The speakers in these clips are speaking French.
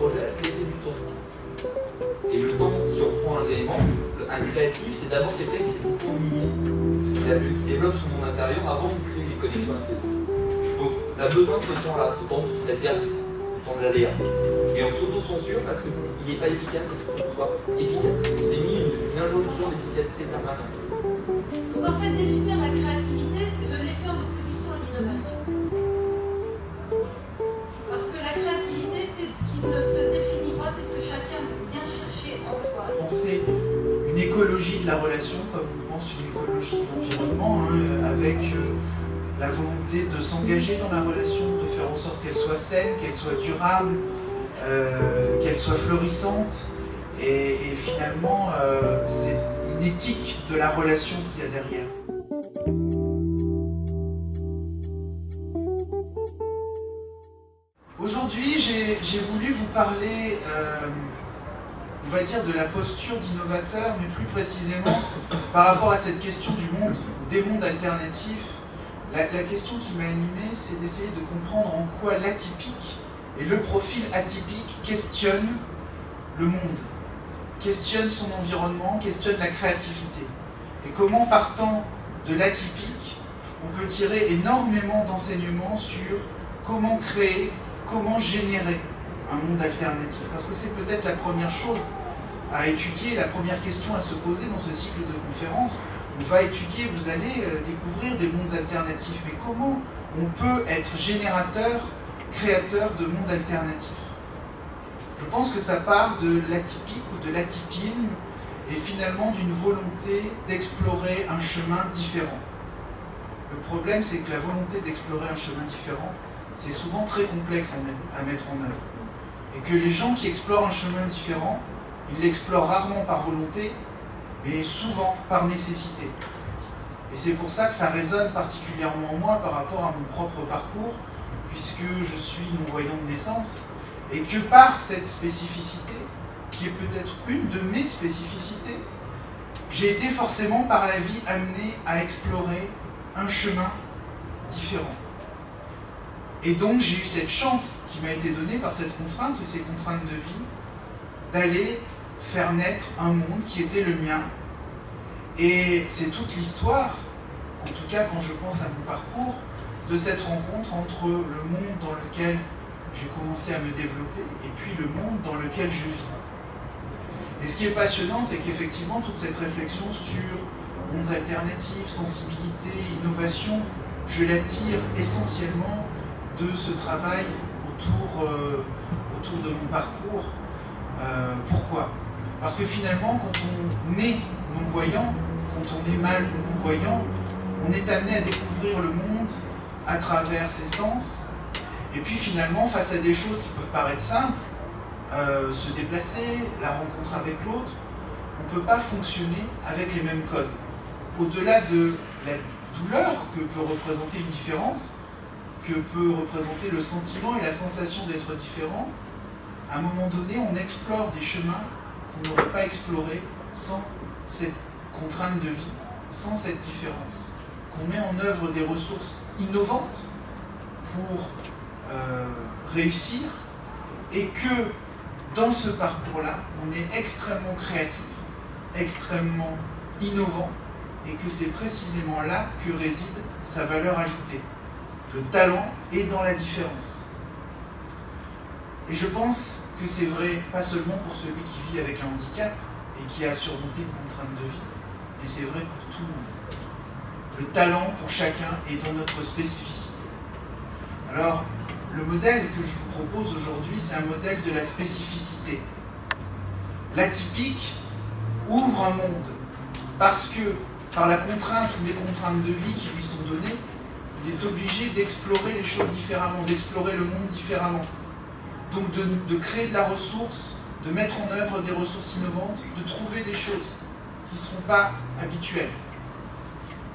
projet à se laisser du temps. Et le temps, si on reprend l'élément, un créatif, c'est d'abord quelqu'un qui s'est beaucoup ennuyé. C'est qu'il a vu, qui développe son monde intérieur avant de créer les connexions avec les autres. Donc, on a besoin de ce temps-là, ce temps qui serait perdu, ce temps de l'aléa. Et on s'auto-censure parce qu'il n'est pas efficace et qu'il faut qu'on soit efficace. On s'est mis une injonction d'efficacité permanente. Donc, en fait, définir la créativité, je l'ai fait en opposition à l'innovation. Parce que la créativité, c'est ce qui ne se définit pas, c'est ce que chacun vient chercher en soi. Penser une écologie de la relation, comme on pense une écologie de l'environnement, avec la volonté de s'engager dans la relation, de faire en sorte qu'elle soit saine, qu'elle soit durable, qu'elle soit florissante. Et finalement, c'est une éthique de la relation qu'il y a derrière. Aujourd'hui, j'ai voulu vous parler, on va dire, de la posture d'innovateur, mais plus précisément par rapport à cette question du monde, des mondes alternatifs. La question qui m'a animé, c'est d'essayer de comprendre en quoi l'atypique et le profil atypique questionnent le monde, questionnent son environnement, questionnent la créativité. Et comment, partant de l'atypique, on peut tirer énormément d'enseignements sur comment créer, comment générer un monde alternatif. Parce que c'est peut-être la première chose à étudier, la première question à se poser dans ce cycle de conférences. On va étudier, vous allez découvrir des mondes alternatifs. Mais comment on peut être générateur, créateur de mondes alternatifs? Je pense que ça part de l'atypique ou de l'atypisme et finalement d'une volonté d'explorer un chemin différent. Le problème, c'est que la volonté d'explorer un chemin différent, c'est souvent très complexe à mettre en œuvre. Et que les gens qui explorent un chemin différent, ils l'explorent rarement par volonté, mais souvent par nécessité. Et c'est pour ça que ça résonne particulièrement en moi par rapport à mon propre parcours, puisque je suis non-voyant de naissance, et que par cette spécificité, qui est peut-être une de mes spécificités, j'ai été forcément par la vie amené à explorer un chemin différent. Et donc j'ai eu cette chance qui m'a été donnée par cette contrainte et ces contraintes de vie, d'aller faire naître un monde qui était le mien. Et c'est toute l'histoire, en tout cas quand je pense à mon parcours, de cette rencontre entre le monde dans lequel j'ai commencé à me développer et puis le monde dans lequel je vis. Et ce qui est passionnant, c'est qu'effectivement toute cette réflexion sur mondes alternatifs, sensibilité, innovation, je la tire essentiellement de ce travail autour de mon parcours. Pourquoi? Parce que finalement, quand on est non-voyant, quand on est mal non-voyant, on est amené à découvrir le monde à travers ses sens, et puis finalement, face à des choses qui peuvent paraître simples, se déplacer, la rencontre avec l'autre, on ne peut pas fonctionner avec les mêmes codes. Au-delà de la douleur que peut représenter une différence, que peut représenter le sentiment et la sensation d'être différent, à un moment donné, on explore des chemins qu'on n'aurait pas explorés sans cette contrainte de vie, sans cette différence. Qu'on met en œuvre des ressources innovantes pour réussir, et que dans ce parcours-là, on est extrêmement créatif, extrêmement innovant, et que c'est précisément là que réside sa valeur ajoutée. Le talent est dans la différence. Et je pense que c'est vrai, pas seulement pour celui qui vit avec un handicap et qui a surmonté une contrainte de vie, mais c'est vrai pour tout le monde. Le talent pour chacun est dans notre spécificité. Alors, le modèle que je vous propose aujourd'hui, c'est un modèle de la spécificité. L'atypique ouvre un monde parce que, par la contrainte ou les contraintes de vie qui lui sont données, il est obligé d'explorer les choses différemment, d'explorer le monde différemment. Donc de créer de la ressource, de mettre en œuvre des ressources innovantes, de trouver des choses qui ne seront pas habituelles.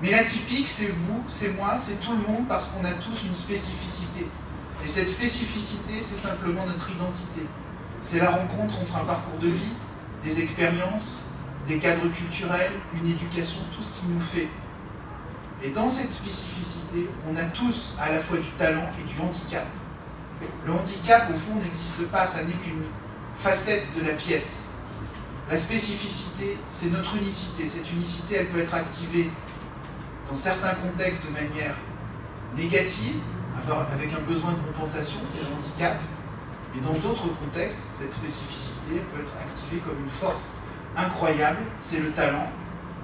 Mais l'atypique, c'est vous, c'est moi, c'est tout le monde, parce qu'on a tous une spécificité. Et cette spécificité, c'est simplement notre identité. C'est la rencontre entre un parcours de vie, des expériences, des cadres culturels, une éducation, tout ce qui nous fait. Et dans cette spécificité, on a tous à la fois du talent et du handicap. Le handicap, au fond, n'existe pas, ça n'est qu'une facette de la pièce. La spécificité, c'est notre unicité. Cette unicité, elle peut être activée dans certains contextes de manière négative, avec un besoin de compensation, c'est le handicap. Et dans d'autres contextes, cette spécificité peut être activée comme une force incroyable, c'est le talent.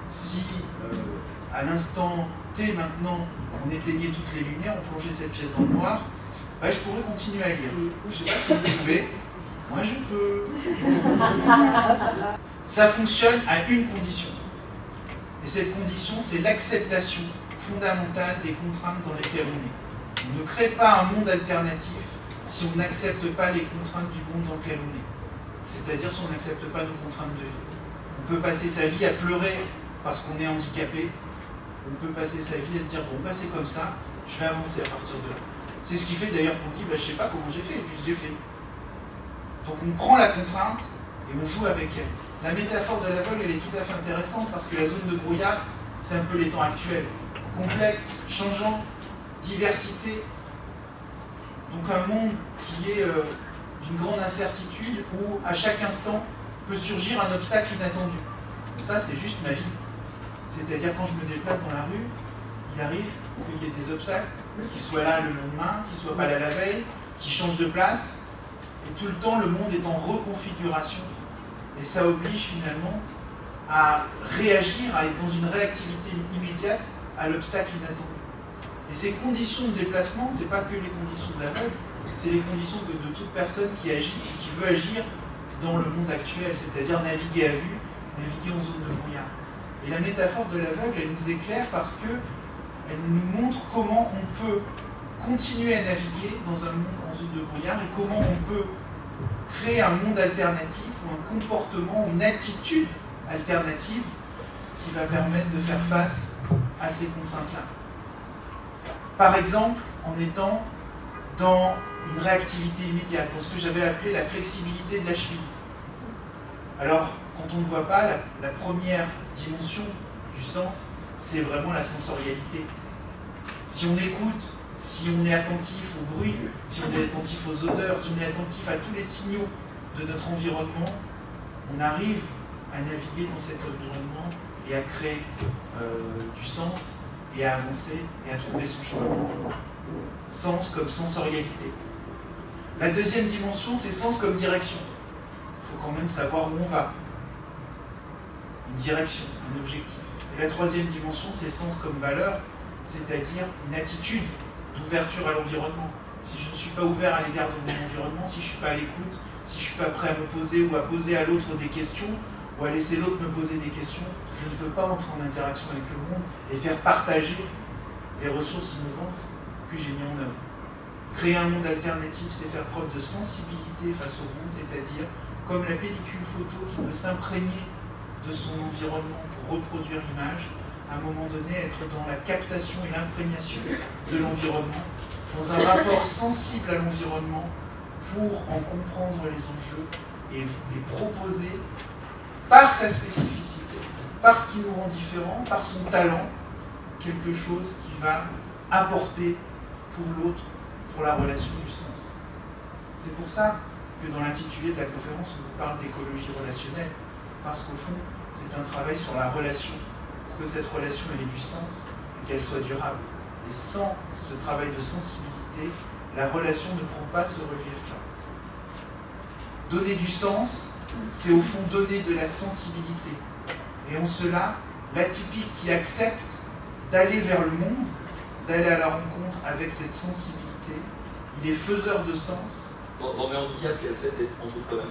Si à l'instant T maintenant, on éteignait toutes les lumières, on plongeait cette pièce dans le noir, bah, je pourrais continuer à lire. Je ne sais pas si vous pouvez, moi je peux. Ça fonctionne à une condition. Et cette condition, c'est l'acceptation fondamentale des contraintes dans lesquelles on est. On ne crée pas un monde alternatif si on n'accepte pas les contraintes du monde dans lequel on est. C'est-à-dire si on n'accepte pas nos contraintes de vie. On peut passer sa vie à pleurer parce qu'on est handicapé. On peut passer sa vie à se dire, bon, bah, c'est comme ça, je vais avancer à partir de là. C'est ce qui fait d'ailleurs qu'on dit, bah, je ne sais pas comment j'ai fait, juste j'ai fait. Donc on prend la contrainte et on joue avec elle. La métaphore de l'aveugle, elle est tout à fait intéressante parce que la zone de brouillard, c'est un peu les temps actuels. Complexe, changeant, diversité. Donc un monde qui est d'une grande incertitude où à chaque instant peut surgir un obstacle inattendu. Donc ça, c'est juste ma vie. C'est-à-dire quand je me déplace dans la rue, il arrive qu'il y ait des obstacles, qui soient là le lendemain, qui ne soient pas là la veille, qui changent de place. Et tout le temps, le monde est en reconfiguration. Et ça oblige finalement à réagir, à être dans une réactivité immédiate à l'obstacle inattendu. Et ces conditions de déplacement, ce n'est pas que les conditions de l'aveugle, c'est les conditions de toute personne qui agit et qui veut agir dans le monde actuel, c'est-à-dire naviguer à vue, naviguer en zone de brouillard. Et la métaphore de l'aveugle, elle nous éclaire parce qu'elle nous montre comment on peut continuer à naviguer dans un monde en zone de brouillard et comment on peut créer un monde alternatif ou un comportement, une attitude alternative qui va permettre de faire face à ces contraintes-là. Par exemple, en étant dans une réactivité immédiate, dans ce que j'avais appelé la flexibilité de la cheville. Alors, quand on ne voit pas, la première dimension du sens, c'est vraiment la sensorialité. Si on écoute, si on est attentif au bruit, si on est attentif aux odeurs, si on est attentif à tous les signaux de notre environnement, on arrive à naviguer dans cet environnement et à créer du sens et à avancer et à trouver son chemin. Sens comme sensorialité. La deuxième dimension, c'est sens comme direction. Il faut quand même savoir où on va. Une direction, un objectif. Et la troisième dimension, c'est sens comme valeur, c'est-à-dire une attitude d'ouverture à l'environnement. Si je ne suis pas ouvert à l'égard de mon environnement, si je ne suis pas à l'écoute, si je ne suis pas prêt à me poser ou à poser à l'autre des questions, ou à laisser l'autre me poser des questions, je ne peux pas entrer en interaction avec le monde et faire partager les ressources innovantes que j'ai mis en œuvre. Créer un monde alternatif, c'est faire preuve de sensibilité face au monde, c'est-à-dire comme la pellicule photo qui peut s'imprégner de son environnement pour reproduire l'image, à un moment donné être dans la captation et l'imprégnation de l'environnement, dans un rapport sensible à l'environnement pour en comprendre les enjeux et proposer par sa spécificité, par ce qui nous rend différents, par son talent, quelque chose qui va apporter pour l'autre, pour la relation du sens. C'est pour ça que dans l'intitulé de la conférence, on vous parle d'écologie relationnelle, parce qu'au fond, c'est un travail sur la relation, pour que cette relation ait du sens et qu'elle soit durable. Et sans ce travail de sensibilité, la relation ne prend pas ce relief-là. Donner du sens, c'est au fond donner de la sensibilité. Et en cela, l'atypique qui accepte d'aller vers le monde, d'aller à la rencontre avec cette sensibilité, il est faiseur de sens. Dans mes handicaps, il y a le fait d'être entrepreneur.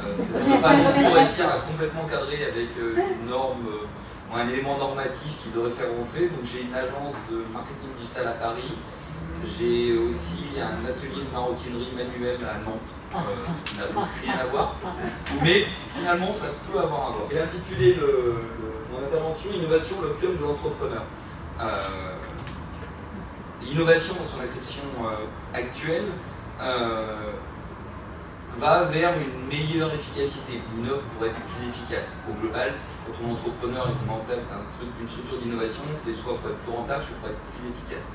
Je ne peux pas non plus réussir à complètement cadrer avec une norme, un élément normatif qui devrait faire rentrer. Donc j'ai une agence de marketing digital à Paris. J'ai aussi un atelier de maroquinerie manuelle à Nantes. Qui n'a rien à voir. Mais finalement, ça peut avoir à voir. J'ai intitulé mon intervention « Innovation, l'opium de l'entrepreneur ». L'innovation, dans son acception actuelle, va vers une meilleure efficacité. On innove pour être plus efficace. Au global, quand on est entrepreneur et qu'on met en place une structure d'innovation, c'est soit pour être plus rentable, soit pour être plus efficace.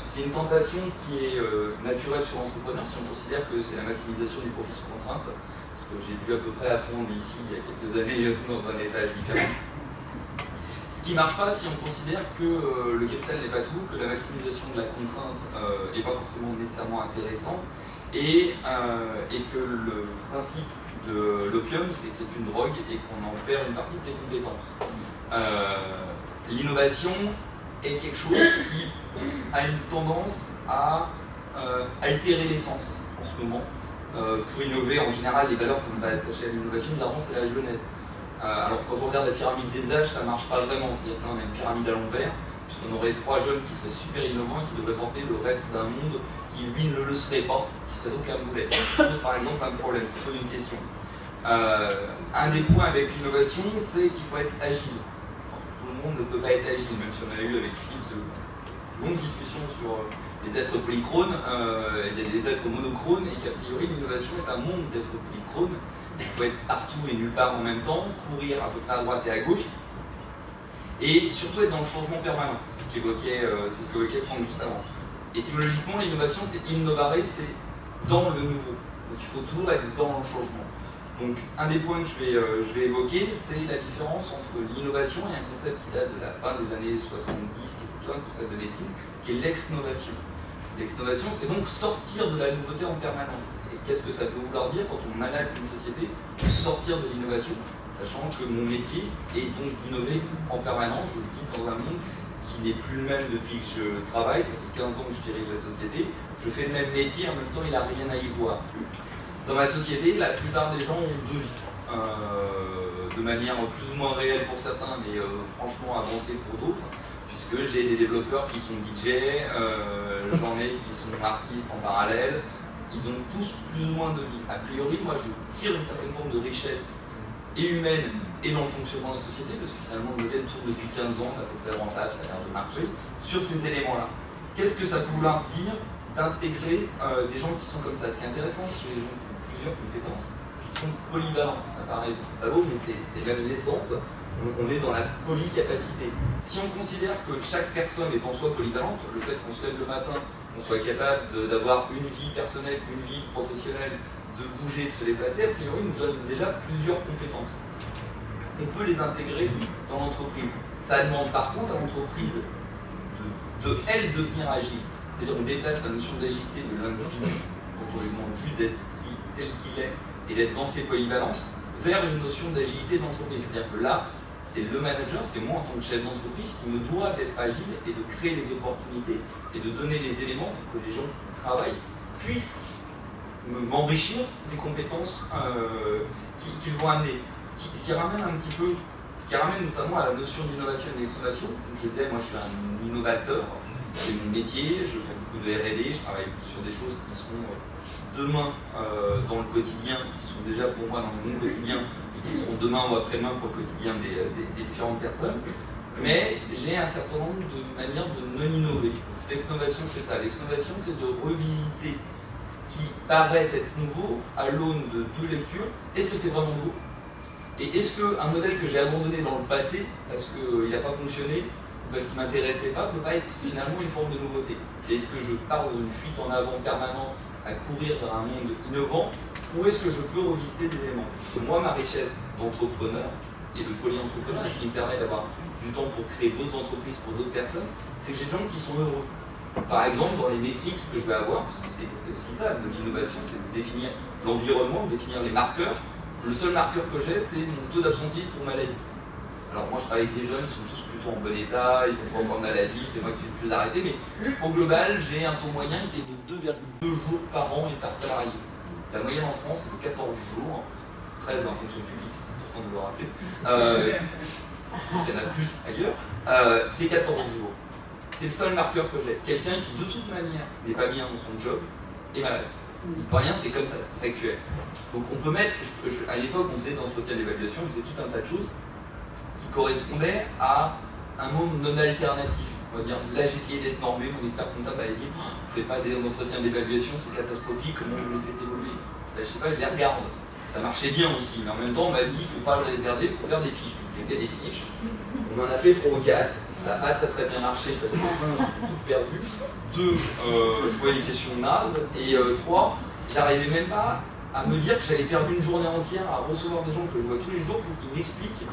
C'est une tentation qui est naturelle sur l'entrepreneur si on considère que c'est la maximisation du profit sous contrainte, ce que j'ai dû à peu près apprendre ici il y a quelques années dans un étage différent. Ce qui ne marche pas si on considère que le capital n'est pas tout, que la maximisation de la contrainte n'est pas forcément nécessairement intéressant, et que le principe de l'opium, c'est que c'est une drogue et qu'on en perd une partie de ses compétences. L'innovation est quelque chose qui a une tendance à altérer l'essence en ce moment. Pour innover, en général, les valeurs qu'on va attacher à l'innovation, bizarrement, c'est la jeunesse. Alors quand on regarde la pyramide des âges, ça ne marche pas vraiment. C'est-à-dire qu'on a une pyramide à l'envers, puisqu'on aurait 3 jeunes qui seraient super innovants et qui devraient porter le reste d'un monde qui, lui, ne le serait pas, qui serait donc un boulet. Ça pose par exemple un problème, c'est pas une question. Un des points avec l'innovation, c'est qu'il faut être agile. Tout le monde ne peut pas être agile, même si on a eu avec Philippe de longues discussions sur les êtres polychrones, il y a des êtres monochrones, et qu'a priori l'innovation est un monde d'êtres polychrones. Il faut être partout et nulle part en même temps, courir à peu près à droite et à gauche, et surtout être dans le changement permanent. C'est ce qu'évoquait Franck juste avant. Étymologiquement, l'innovation, c'est innovare, c'est dans le nouveau. Donc il faut toujours être dans le changement. Donc un des points que je vais évoquer, c'est la différence entre l'innovation et un concept qui date de la fin des années 70, qui est plutôt un concept de l'éthique, qui est l'ex-novation. L'ex-novation, c'est donc sortir de la nouveauté en permanence. Et qu'est-ce que ça peut vouloir dire quand on analyse une société, sortir de l'innovation, sachant que mon métier est donc d'innover en permanence. Je vis dans un monde qui n'est plus le même depuis que je travaille, ça fait 15 ans que je dirige la société, je fais le même métier, en même temps il n'a rien à y voir. Dans ma société, la plupart des gens ont 2 vies, de manière plus ou moins réelle pour certains, mais franchement avancée pour d'autres, puisque j'ai des développeurs qui sont DJ, j'en ai qui sont artistes en parallèle, ils ont tous plus ou moins de vie. A priori, moi je tire une certaine forme de richesse et humaine et dans le fonctionnement de la société, parce que finalement le modèle tourne depuis 15 ans, à peu près rentable, ça a l'air de marcher, sur ces éléments-là. Qu'est-ce que ça peut vouloir dire d'intégrer des gens qui sont comme ça? Ce qui est intéressant chez les gens qui ont plusieurs compétences, c'est qu'ils sont polyvalents. Ça paraît pas beau, mais c'est même l'essence. On est dans la polycapacité. Si on considère que chaque personne est en soi polyvalente, le fait qu'on se lève le matin, qu'on soit capable d'avoir une vie personnelle, une vie professionnelle, de bouger, de se déplacer, a priori nous donne déjà plusieurs compétences. On peut les intégrer dans l'entreprise. Ça demande par contre à l'entreprise elle devenir agile. C'est-à-dire on déplace la notion d'agilité de l'individu, dont on lui demande juste d'être tel qu'il est et d'être dans ses polyvalences, vers une notion d'agilité d'entreprise. C'est-à-dire que là, c'est le manager, c'est moi en tant que chef d'entreprise qui me doit d'être agile et de créer les opportunités et de donner les éléments pour que les gens qui travaillent puissent m'enrichir des compétences qu'ils vont amener. Ce qui ramène un petit peu, ce qui ramène notamment à la notion d'innovation et d'exnovation. Je disais, moi je suis un innovateur, c'est mon métier, je fais beaucoup de R&D, je travaille sur des choses qui seront demain dans le quotidien, qui sont déjà pour moi dans mon quotidien, et qui seront demain ou après-demain pour le quotidien des différentes personnes. Mais j'ai un certain nombre de manières de non innover. L'exnovation, c'est ça. L'exnovation, c'est de revisiter ce qui paraît être nouveau à l'aune de 2 lectures. Est-ce que c'est vraiment nouveau? Et est-ce qu'un modèle que j'ai abandonné dans le passé, parce qu'il n'a pas fonctionné, ou parce qu'il ne m'intéressait pas, ne peut pas être finalement une forme de nouveauté? C'est est-ce que je pars dans une fuite en avant permanente à courir vers un monde innovant, ou est-ce que je peux revisiter des éléments? Moi, ma richesse d'entrepreneur et de polyentrepreneur, ce qui me permet d'avoir du temps pour créer d'autres entreprises pour d'autres personnes, c'est que j'ai des gens qui sont heureux. Par exemple, dans les métriques que je vais avoir, parce que c'est aussi ça, de l'innovation, c'est de définir l'environnement, de définir les marqueurs. Le seul marqueur que j'ai, c'est mon taux d'absentisme pour maladie. Alors moi, je travaille avec des jeunes qui sont tous plutôt en bon état, ils ne font pas encore de maladie, c'est moi qui fais le plus d'arrêter, mais au global, j'ai un taux moyen qui est de 2,2 jours par an et par salarié. La moyenne en France, c'est de 14 jours, 13 en fonction publique, c'est important de le rappeler. Il y en a plus ailleurs. C'est 14 jours. C'est le seul marqueur que j'ai. Quelqu'un qui, de toute manière, n'est pas bien dans son job est malade. Il ne peut rien, c'est comme ça, c'est factuel. Donc on peut mettre, à l'époque on faisait d'entretien d'évaluation, on faisait tout un tas de choses qui correspondaient à un monde non alternatif. On va dire, là j'essayais d'être normé, mon expert comptable avait dit, vous ne faites pas d'entretien d'évaluation, c'est catastrophique, comment je les fais évoluer? Ben, je sais pas, je les regarde. Ça marchait bien aussi, mais en même temps on m'a dit il ne faut pas le regarder, il faut faire des fiches. J'ai fait des fiches, on en a fait 3 ou 4, ça n'a pas très bien marché parce que 1, j'ai tout perdu, 2, je voyais les questions nazes, et 3, j'arrivais même pas à me dire que j'allais perdre une journée entière à recevoir des gens que je vois tous les jours pour qu'ils m'expliquent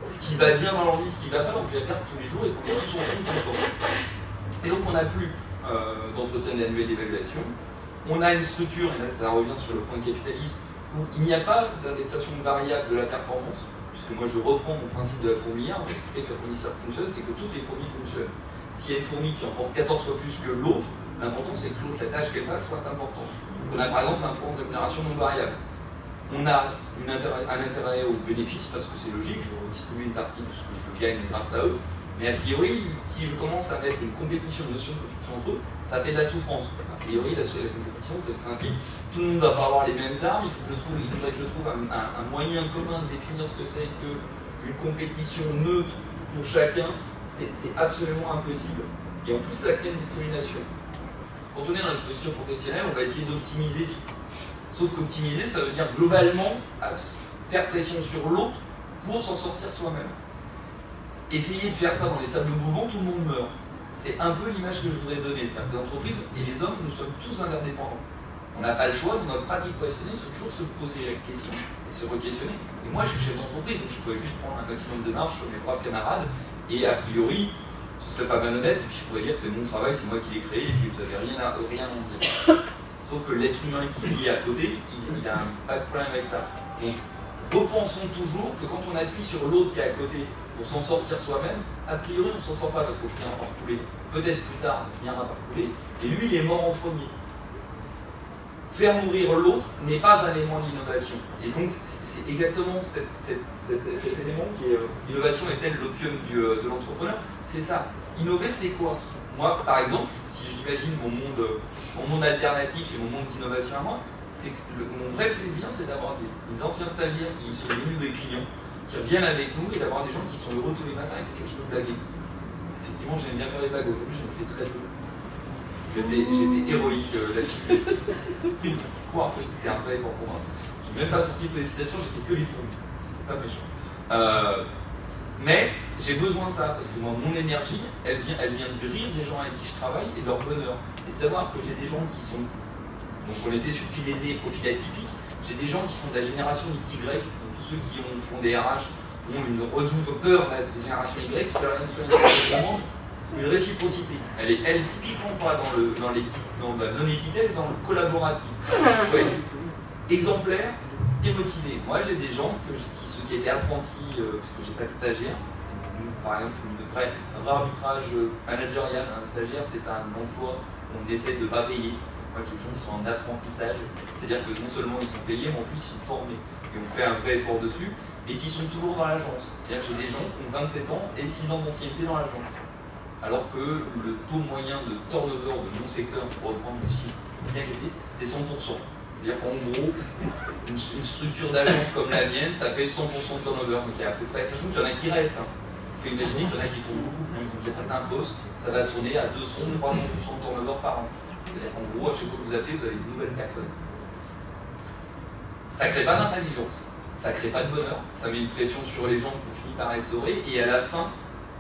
ce qui va bien dans leur vie, ce qui va pas, donc je les regarde tous les jours et qu'on est tous ensemble tout le temps. Et donc on n'a plus d'entretien annuel d'évaluation, on a une structure, et là ça revient sur le point capitaliste, où il n'y a pas d'indexation variable de la performance, puisque moi je reprends mon principe de la fourmilière, ce qui fait que la fourmilière fonctionne, c'est que toutes les fourmis fonctionnent. S'il y a une fourmi qui emporte 14 fois plus que l'autre, l'important c'est que l'autre, la tâche qu'elle fasse soit importante. Donc on a par exemple un point de rémunération non variable. On a un intérêt au bénéfice, parce que c'est logique, je redistribue une partie de ce que je gagne grâce à eux, mais a priori, si je commence à mettre une compétition, une notion de compétition entre eux, ça fait de la souffrance. A priori, la compétition, c'est le principe, tout le monde ne va pas avoir les mêmes armes, il faudrait que je trouve un moyen commun de définir ce que c'est qu'une compétition neutre pour chacun, c'est absolument impossible. Et en plus, ça crée une discrimination. Quand on est dans une posture professionnelle, on va essayer d'optimiser tout. Sauf qu'optimiser, ça veut dire globalement faire pression sur l'autre pour s'en sortir soi-même. Essayer de faire ça dans les sables mouvants, tout le monde meurt. C'est un peu l'image que je voudrais donner. C'est-à-dire que l'entreprise et les hommes, nous sommes tous interdépendants. On n'a pas le choix, dans notre pratique professionnelle, il faut toujours se poser la question et se re-questionner. Et moi, je suis chef d'entreprise, donc je pourrais juste prendre un maximum de marge sur mes braves camarades, et a priori, ce serait pas malhonnête, et puis je pourrais dire c'est mon travail, c'est moi qui l'ai créé, et puis vous n'avez rien à en dire. Sauf que l'être humain qui vit à côté, il a pas de problème avec ça. Donc, repensons toujours que quand on appuie sur l'autre qui est à côté pour s'en sortir soi-même, a priori on ne s'en sort pas parce qu'on finira par couler. Peut-être plus tard on finira par couler, et lui il est mort en premier. Faire mourir l'autre n'est pas un élément de l'innovation. Et donc c'est exactement cet élément qui est l'innovation est-elle l'opium de l'entrepreneur? C'est ça. Innover c'est quoi? Moi par exemple, si j'imagine mon monde alternatif et mon monde d'innovation à moi, c'est que mon vrai plaisir c'est d'avoir des anciens stagiaires qui sont les menus des clients, qui reviennent avec nous et d'avoir des gens qui sont heureux tous les matins et avec lesquels je peux blaguer. Effectivement j'aime bien faire les blagues, aujourd'hui j'en fais très peu. J'étais héroïque là-dessus. Croire que c'était un vrai effort pour moi. Je n'ai même pas sorti de félicitations, j'ai fait que les fourmis. C'était pas méchant. Mais j'ai besoin de ça, parce que moi, mon énergie, elle vient du rire des gens avec qui je travaille et de leur bonheur. Et de savoir que j'ai des gens qui sont. Donc on était sur fil aisé et profil atypique. J'ai des gens qui sont de la génération du Y, donc tous ceux qui font des RH ont une redoute peur de la génération Y, parce que la génération Y, une réciprocité. Elle est typiquement pas dans la non-équité, dans le collaboratif. Ouais. Exemplaire et motivé. Moi j'ai des gens qui étaient apprentis, parce que j'ai pas de stagiaire. Par exemple, un vrai arbitrage managérial. Un stagiaire c'est un emploi qu'on essaie de ne pas payer. Moi j'ai des gens qui sont en apprentissage, c'est-à-dire que non seulement ils sont payés, mais en plus ils sont formés. Et on fait un vrai effort dessus, et qui sont toujours dans l'agence. C'est-à-dire que j'ai des gens qui ont 27 ans et 6 ans d'ancienneté dans l'agence. Alors que le taux moyen de turnover de mon secteur, pour reprendre les chiffres bien qualifiés, c'est 100%. C'est-à-dire qu'en gros, une structure d'agence comme la mienne, ça fait 100% de turnover. Donc il y a à peu près, sachant qu'il y en a qui restent. Hein. Il faut imaginer qu'il y en a qui tournent beaucoup plus. Donc il y a certains postes, ça va tourner à 200, 300% de turnover par an. C'est-à-dire qu'en gros, à chaque fois que vous appelez, vous avez de nouvelles personnes. Ça ne crée pas d'intelligence, ça ne crée pas de bonheur, ça met une pression sur les gens qu'on finit par essorer, et à la fin,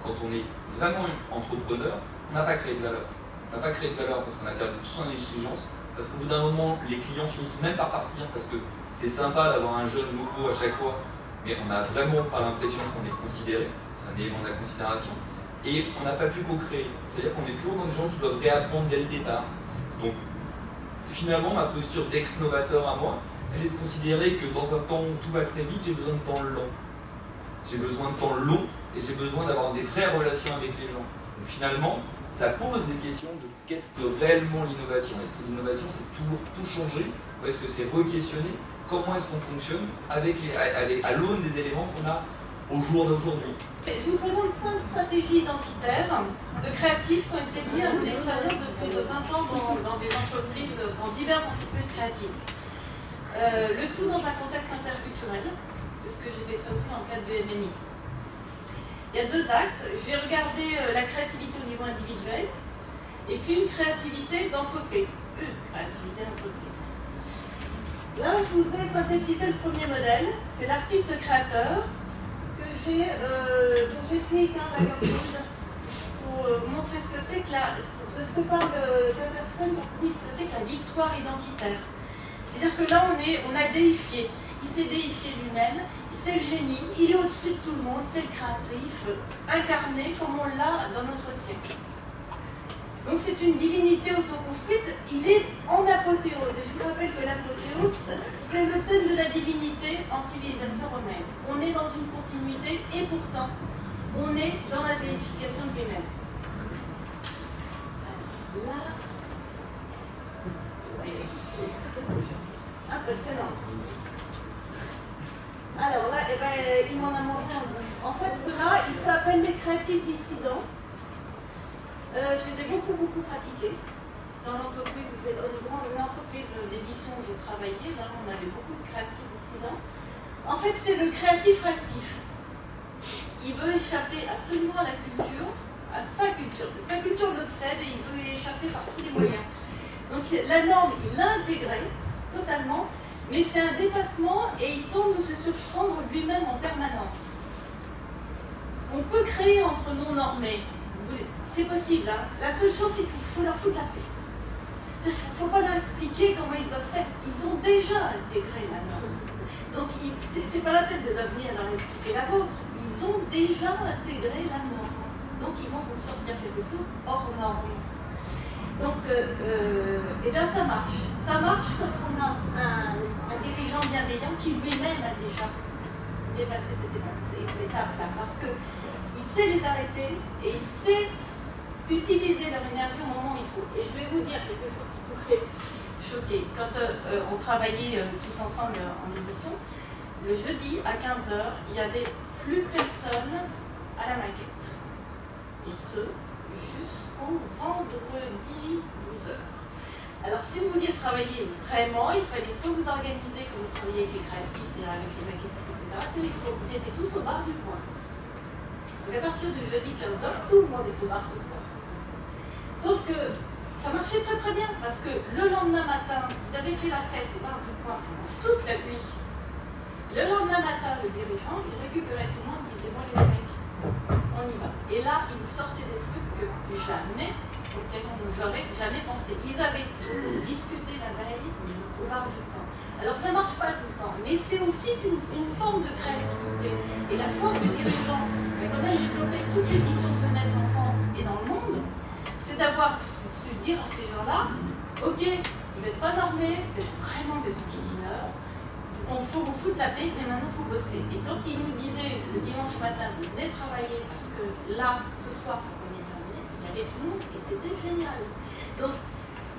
quand on est vraiment entrepreneur, on n'a pas créé de valeur. On n'a pas créé de valeur parce qu'on a perdu tout son exigence, parce qu'au bout d'un moment, les clients finissent même par partir, parce que c'est sympa d'avoir un jeune nouveau à chaque fois, mais on n'a vraiment pas l'impression qu'on est considéré, c'est un élément de la considération, et on n'a pas pu co-créer. C'est-à-dire qu'on est toujours dans des gens qui doivent réapprendre dès le départ. Donc, finalement, ma posture d'ex-novateur à moi, elle est de considérer que dans un temps où tout va très vite, j'ai besoin de temps long. J'ai besoin de temps long, et j'ai besoin d'avoir des vraies relations avec les gens. Donc finalement, ça pose des questions de qu'est-ce que réellement l'innovation? Est-ce que l'innovation c'est toujours tout changer? Ou est-ce que c'est re-questionner comment est-ce qu'on fonctionne à l'aune des éléments qu'on a au jour d'aujourd'hui? Je vous présente 5 stratégies identitaires de créatifs qui ont été liées à une expérience de plus de 20 ans dans des entreprises, dans diverses entreprises créatives. Le tout dans un contexte interculturel, parce que j'ai fait ça aussi dans le cadre de VMMI. Il y a 2 axes. Je vais regarder la créativité au niveau individuel et puis une créativité d'entreprise. Là, je vous ai synthétisé le premier modèle. C'est l'artiste créateur dont j'ai pris qu'un Lagerfeld pour montrer ce que c'est que de ce que parle Casarston quand il dit ce que c'est que la victoire identitaire. C'est-à-dire que là, on a déifié. Il s'est déifié lui-même. C'est le génie. Il est au-dessus de tout le monde. C'est le créatif incarné comme on l'a dans notre siècle. Donc c'est une divinité autoconstruite, il est en apothéose. Et je vous rappelle que l'apothéose, c'est le thème de la divinité en civilisation romaine. On est dans une continuité et pourtant, on est dans la déification de lui-même. Là, impressionnant. Alors là, eh ben, il m'en a montré un bout. En fait, ceux-là, ils s'appellent les créatifs dissidents. Je les ai beaucoup pratiqués. Dans l'entreprise, une entreprise d'édition où j'ai travaillé, là on avait beaucoup de créatifs dissidents. En fait, c'est le créatif actif. Il veut échapper absolument à la culture, à sa culture. Sa culture l'obsède et il veut y échapper par tous les moyens. Donc la norme, il l'a intégrée totalement, mais c'est un dépassement et il tente de se surprendre lui-même en permanence. On peut créer entre non-normés. C'est possible, hein. La seule chose, c'est qu'il faut leur foutre la paix. Il ne faut pas leur expliquer comment ils doivent faire. Ils ont déjà intégré la norme. Donc, ce n'est pas la peine de venir leur expliquer la vôtre. Ils ont déjà intégré la norme. Donc, ils vont vous sortir quelque chose hors norme. Donc, eh bien, ça marche. Ça marche quand on a un dirigeant bienveillant qui lui-même a déjà dépassé cette étape-là. Parce que il sait les arrêter et il sait utiliser leur énergie au moment où il faut. Et je vais vous dire quelque chose qui pourrait choquer. Quand on travaillait tous ensemble en édition, le jeudi à 15 h, il n'y avait plus personne à la maquette. Et ce, jusqu'au vendredi 12 h. Alors si vous vouliez travailler vraiment, il fallait soit vous organiser comme vous travaillez avec les créatifs, c'est-à-dire avec les maquettistes, etc. Soit vous étiez tous au bar du coin. Donc à partir du jeudi 15 h, tout le monde est au bar du coin. Sauf que ça marchait très bien, parce que le lendemain matin, ils avaient fait la fête au bar du coin toute la nuit. Le lendemain matin, le dirigeant, il récupérait tout le monde, il disait, bon les mecs, on y va. Et là, il nous sortait des trucs que jamais, auxquels on n'aurait jamais pensé. Ils avaient tout discuté la veille au bar du coin. Alors ça ne marche pas tout le temps, mais c'est aussi une forme de créativité. Et la force du dirigeant, qui a quand même développé toute l'édition jeunesse en France et dans le monde, c'est d'avoir su dire à ces gens-là, ok, vous n'êtes pas normés, vous êtes vraiment des enquiquineurs, il faut vous foutre la paix, mais maintenant il faut bosser. Et quand ils nous disaient le dimanche matin, vous venez travailler parce que là, ce soir, il faut qu'on ait terminé, il y avait tout le monde et c'était génial. Donc,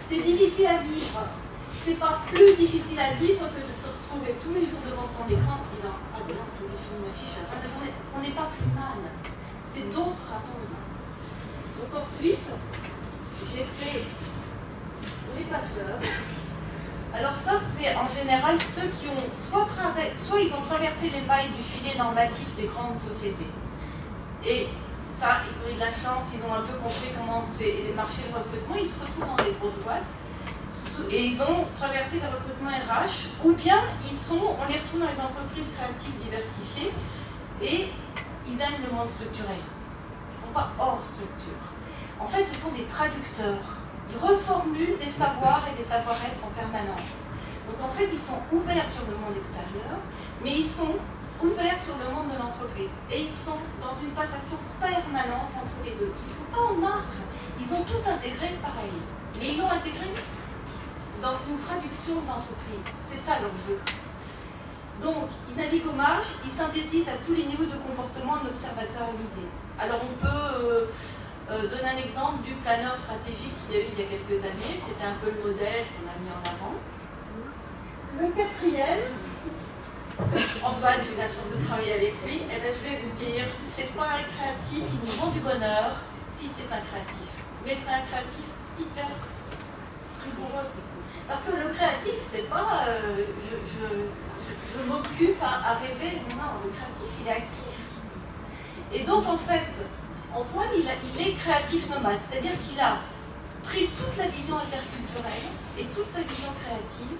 c'est difficile à vivre. C'est pas plus difficile à vivre que de se retrouver tous les jours devant son écran en se disant ah ben là, il faut que je finisse ma fiche à la fin de la journée. On n'est pas plus mal. C'est d'autres rapports. Donc ensuite, j'ai fait les passeurs. Alors ça, c'est en général ceux qui ont soit ils ont traversé les mailles du filet normatif des grandes sociétés. Et ça, ils ont eu de la chance, ils ont un peu compris comment c'est les marchés de recrutement, ils se retrouvent dans des grosses boîtes. Et ils ont traversé le recrutement RH, ou bien on les retrouve dans les entreprises créatives diversifiées et ils aiment le monde structuré. Ils ne sont pas hors structure. En fait, ce sont des traducteurs. Ils reformulent des savoirs et des savoir-être en permanence. Donc en fait, ils sont ouverts sur le monde extérieur, mais ils sont ouverts sur le monde de l'entreprise. Et ils sont dans une passation permanente entre les deux. Ils ne sont pas en marge. Ils ont tout intégré pareil. Mais ils l'ont intégré dans une traduction d'entreprise. C'est ça leur jeu. Donc, ils naviguent aux marges, ils synthétisent à tous les niveaux de comportement de l'observateur avisé. Alors, on peut donner un exemple du planeur stratégique qu'il y a eu il y a quelques années. C'était un peu le modèle qu'on a mis en avant. Le quatrième, Antoine, j'ai eu la chance de travailler avec lui, et bien, je vais vous dire, c'est pas un créatif, il nous vend du bonheur, si c'est un créatif. Mais c'est un créatif hyper rigoureux. Parce que le créatif, c'est pas je m'occupe à rêver. Non, le créatif, il est actif. Et donc, en fait, Antoine, il est créatif nomade. C'est-à-dire qu'il a pris toute la vision interculturelle et toute sa vision créative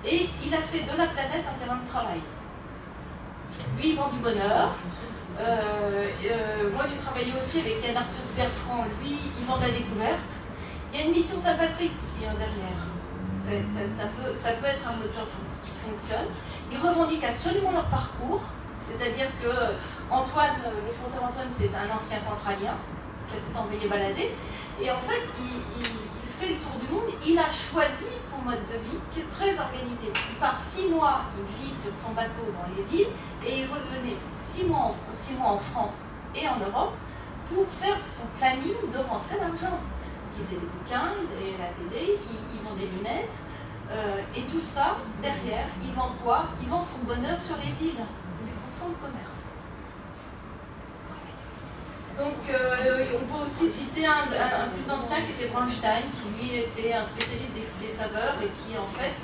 Et il a fait de la planète un terrain de travail. Lui, il vend du bonheur. Moi, j'ai travaillé aussi avec Yann Arthus Bertrand. Lui, il vend de la découverte. Il y a une mission salvatrice aussi derrière. Ça peut être un moteur qui fonctionne. Ils revendiquent absolument leur parcours. C'est-à-dire que Antoine, le chanteur Antoine, c'est un ancien centralien qui a tout envoyé balader. Et en fait, il fait le tour du monde. Il a choisi son mode de vie qui est très organisé. Il part 6 mois, il vit sur son bateau dans les îles et il revenait 6 mois en France et en Europe pour faire son planning de rentrée d'argent. Il faisait des bouquins, il allait à la télé, il vend des lunettes. Et tout ça, derrière, il vend quoi? Il vend son bonheur sur les îles. C'est son fonds de commerce. Donc, on peut aussi citer un plus ancien qui était Bronstein, qui lui était un spécialiste des saveurs et qui, en fait,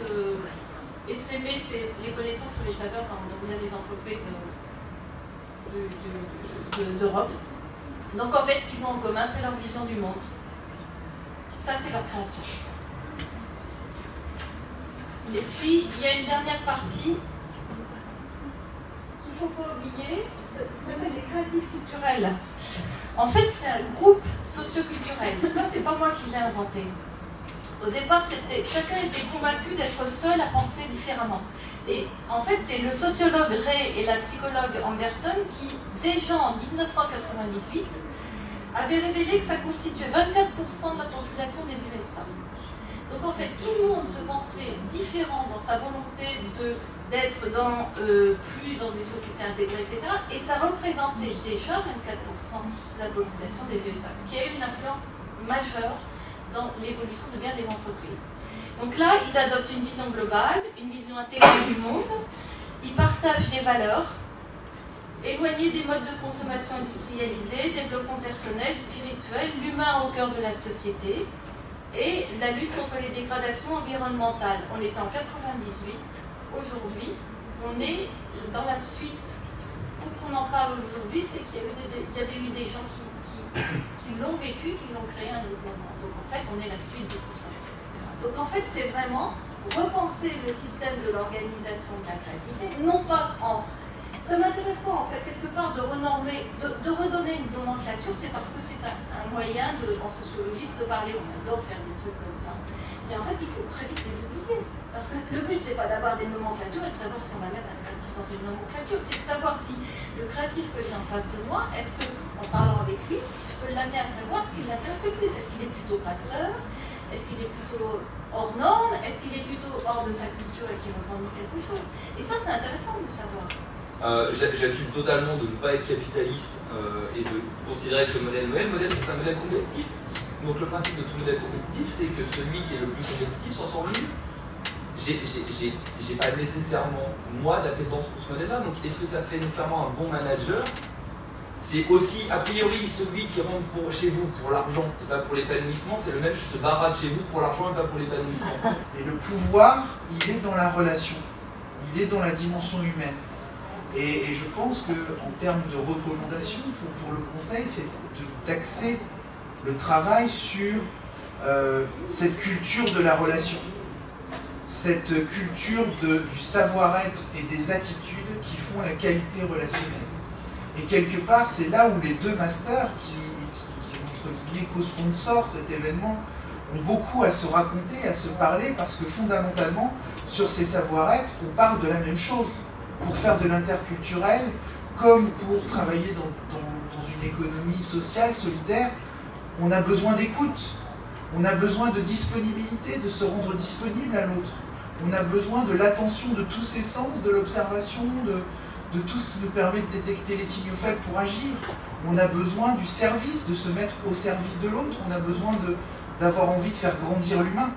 essaimait les connaissances sur les saveurs dans bien des entreprises d'Europe. Donc, en fait, ce qu'ils ont en commun, c'est leur vision du monde. Ça, c'est leur création. Et puis, il y a une dernière partie qu'il ne faut pas oublier, ça s'appelle les créatifs culturels. En fait, c'est un groupe socioculturel. Ça, c'est pas moi qui l'ai inventé. Au départ, chacun était convaincu d'être seul à penser différemment. Et en fait, c'est le sociologue Ray et la psychologue Anderson qui, déjà en 1998, avaient révélé que ça constituait 24% de la population des USA. Donc en fait, tout le monde se pensait différent dans sa volonté d'être plus dans des sociétés intégrées, etc. Et ça représentait déjà 24% de la population des USA, ce qui a eu une influence majeure dans l'évolution de bien des entreprises. Donc là, ils adoptent une vision globale, une vision intégrée du monde, ils partagent des valeurs, éloignés des modes de consommation industrialisés, développement personnel, spirituel, l'humain au cœur de la société, et la lutte contre les dégradations environnementales. On est en 98, aujourd'hui, on est dans la suite. Pour qu'on en parle aujourd'hui, c'est qu'il y a eu des gens qui l'ont vécu, qui l'ont créé un mouvement. Donc en fait, on est la suite de tout ça. Donc en fait, c'est vraiment repenser le système de l'organisation de la créativité, non pas en... Ça m'intéresse pas, en fait, quelque part, de renormer, de redonner une nomenclature, c'est parce que c'est un moyen, en sociologie, de se parler. On adore faire des trucs comme ça. Mais en fait, il faut très vite les oublier. Parce que le but, c'est pas d'avoir des nomenclatures et de savoir si on va mettre un créatif dans une nomenclature, c'est de savoir si le créatif que j'ai en face de moi, est-ce que, en parlant avec lui, je peux l'amener à savoir ce qui l'intéresse le plus. Est-ce qu'il est plutôt passeur? Est-ce qu'il est plutôt hors norme? Est-ce qu'il est plutôt hors de sa culture et qui revendique quelque chose? Et ça, c'est intéressant de savoir. J'assume totalement de ne pas être capitaliste et de considérer que le modèle c'est un modèle compétitif. Donc le principe de tout modèle compétitif, c'est que celui qui est le plus compétitif s'en sort mieux. J'ai pas nécessairement, moi, d'appétence pour ce modèle-là. Donc est-ce que ça fait nécessairement un bon manager? C'est aussi, a priori, celui qui rentre chez vous pour l'argent et pas pour l'épanouissement, c'est le même qui se barrade chez vous pour l'argent et pas pour l'épanouissement. Et le pouvoir, il est dans la relation, il est dans la dimension humaine. Et je pense qu'en termes de recommandation pour le conseil, c'est d'axer le travail sur cette culture de la relation, cette culture du savoir-être et des attitudes qui font la qualité relationnelle. Et quelque part, c'est là où les deux masters qui entre guillemets, co-sponsorent cet événement ont beaucoup à se raconter, à se parler, parce que fondamentalement, sur ces savoir-être, on parle de la même chose. Pour faire de l'interculturel, comme pour travailler dans une économie sociale, solidaire, on a besoin d'écoute, on a besoin de disponibilité, de se rendre disponible à l'autre. On a besoin de l'attention de tous ses sens, de l'observation, de tout ce qui nous permet de détecter les signaux faibles pour agir. On a besoin du service, de se mettre au service de l'autre, on a besoin d'avoir envie de faire grandir l'humain.